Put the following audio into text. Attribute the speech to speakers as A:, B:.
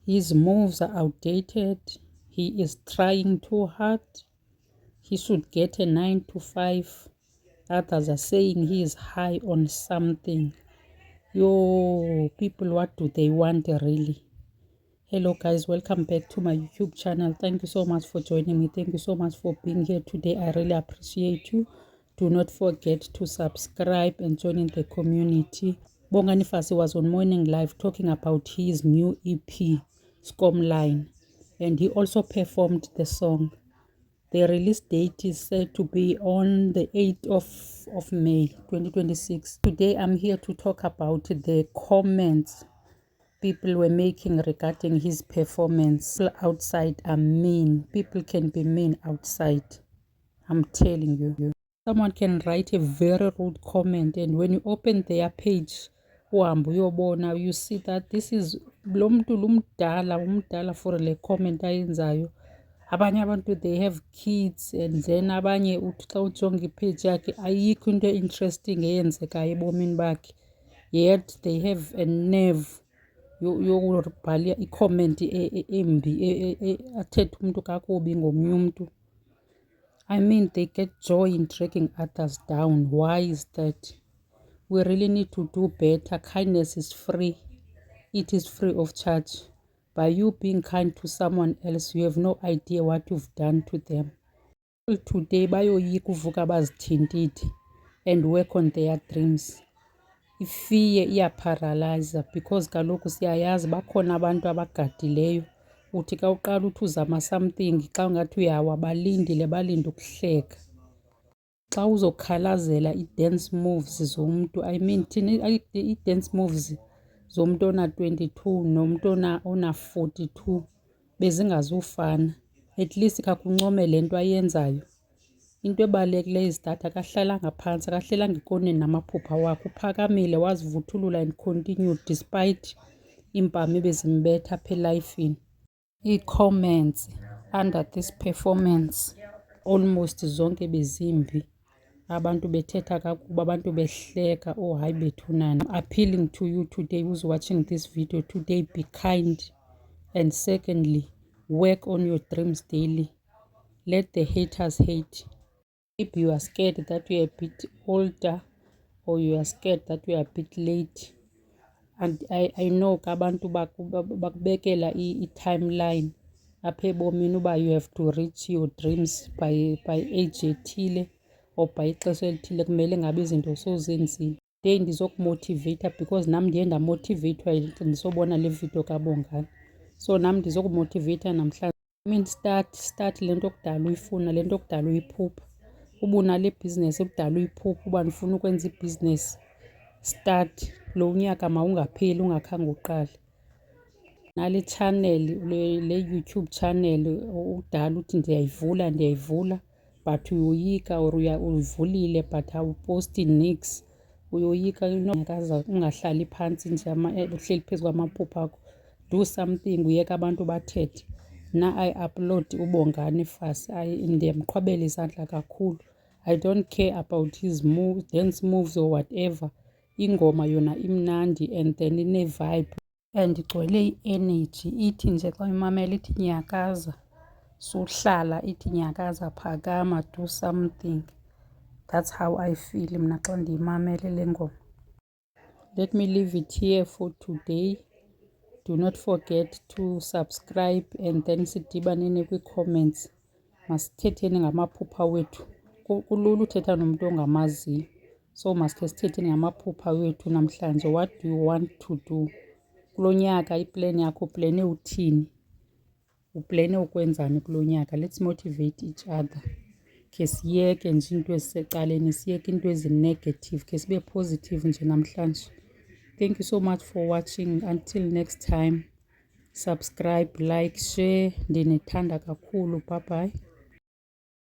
A: His moves are outdated. He is trying too hard. He should get a 9 to 5. Others are saying he is high on something. Yo, people, what do they want really? Hello guys, welcome back to my YouTube channel. Thank you so much for joining me. Thank you so much for being here today. I really appreciate you. Do not forget to subscribe and join in the community. Bongani Fassie was on Morning Live talking about his new EP, Scomline, and he also performed the song. The release date is said to be on the 8th of May 2026. Today I'm here to talk about the comments people were making regarding his performance. People outside are mean. People can be mean outside. I'm telling you. Someone can write a very rude comment, and when you open their page, you see that this is umdala for le comment ayenzayo. Abanye abantu they have kids, and then abanye uthi xa ujonga ipage yakhe ayikho into interesting eyenzekayo ebomini bakhe, yet they have a nerve yokubhala i-comment embi athethe umuntu kakubi ngomnye umuntu. I mean, they get joy in dragging others down. Why is that? We really need to do better. Kindness is free. It is free of charge. By you being kind to someone else, you have no idea what you've done to them. Today, bayoyika uvuka bazithintithe and work on their dreams. Ifear iyaparalyze because kaloku siyayazi bakhona abantu abagadileyo. Uthi xa uqala uthi uzama something xa ungathi uyawa balindile balinde ukuhleka. Xa uzokhalazela i-dance moves zomuntu, I mean thina i-dance moves zomuntu ona-22 nomuntu ona-42 bezingazufana. At least kakuncome le nto ayenzayo. Into ebalulekileyo is that akahlalanga phansi, akahlelanga ikoneni namaphupha wakhe, uphakamile wazivuthulula and continued despite impama ebezimbetha apha elifini. Ii-comments under this performance almost zonke bezimbi. Abantu bethetha kakuba, abantu behleka, oh hayi bethunana. I'm appealing to you today who's watching this video today, be kind, and secondly, work on your dreams daily. Let the haters hate. If you are scared that you are a bit older or you are scared that you are a bit late, and I know abantu bakubekela i-timeline apha ebomini uba you have to reach your dreams by age ethile or by ixesha elithile kumele ngabe izinto sowuzenzile. Today ndizokumotivata because nam ndiye ndamotivathwa ndisobona le video kaBongani, so nam ndizokumotivata namhlanje. I mean start le nto okudala uyifuna, le nto okudala uyiphupha. Uba unale bhizinesi ekudala uyiphupha uba ndifuna ukwenza ibhizinesi, start. Lo nyaka mawungapheli ungakhange uqale. Nale channel, le YouTube channel udala uthi ndiyayivula but uyoyika or uyivulile but awuposti nix. Uyoyika ungahlali phansi nje uhleli phezu kwamaphupha akho. Do something, uyeka abantu bathethe. Na I-upload uBongani Fassie, ndiyamqhwabela izandla kakhulu. I don't care about his moves, dance moves or whatever. Ingoma yona imnandi and then ine-vibe and igcwele i-energy. Ithi nje xa imamela ithi nyakaza, suhlala ithi nyakaza, phakama, do something. That's how I feel mna xa ndiyimamele le ngoma. Let me leave it here for today. Do not forget to subscribe and then sidibaneni kwi-comments. Masithetheni ngamaphupha wethu. Kulula uthetha nomuntu ongamaziyo, so masike sithetheni ngamaphupha wethu namhlanje. What do you want to do kulo nyaka? Iplan yakho uplane uthini? Uplane ukwenzani kulo nyaka? Let's motivate each other. Ke siyeke nje into ezisecaleni, siyeke into ezi-negative, ke sibe positive nje namhlanje. Thank you so much for watching. Until next time, subscribe, like, share. Ndinithanda kakhulu. Bye bye.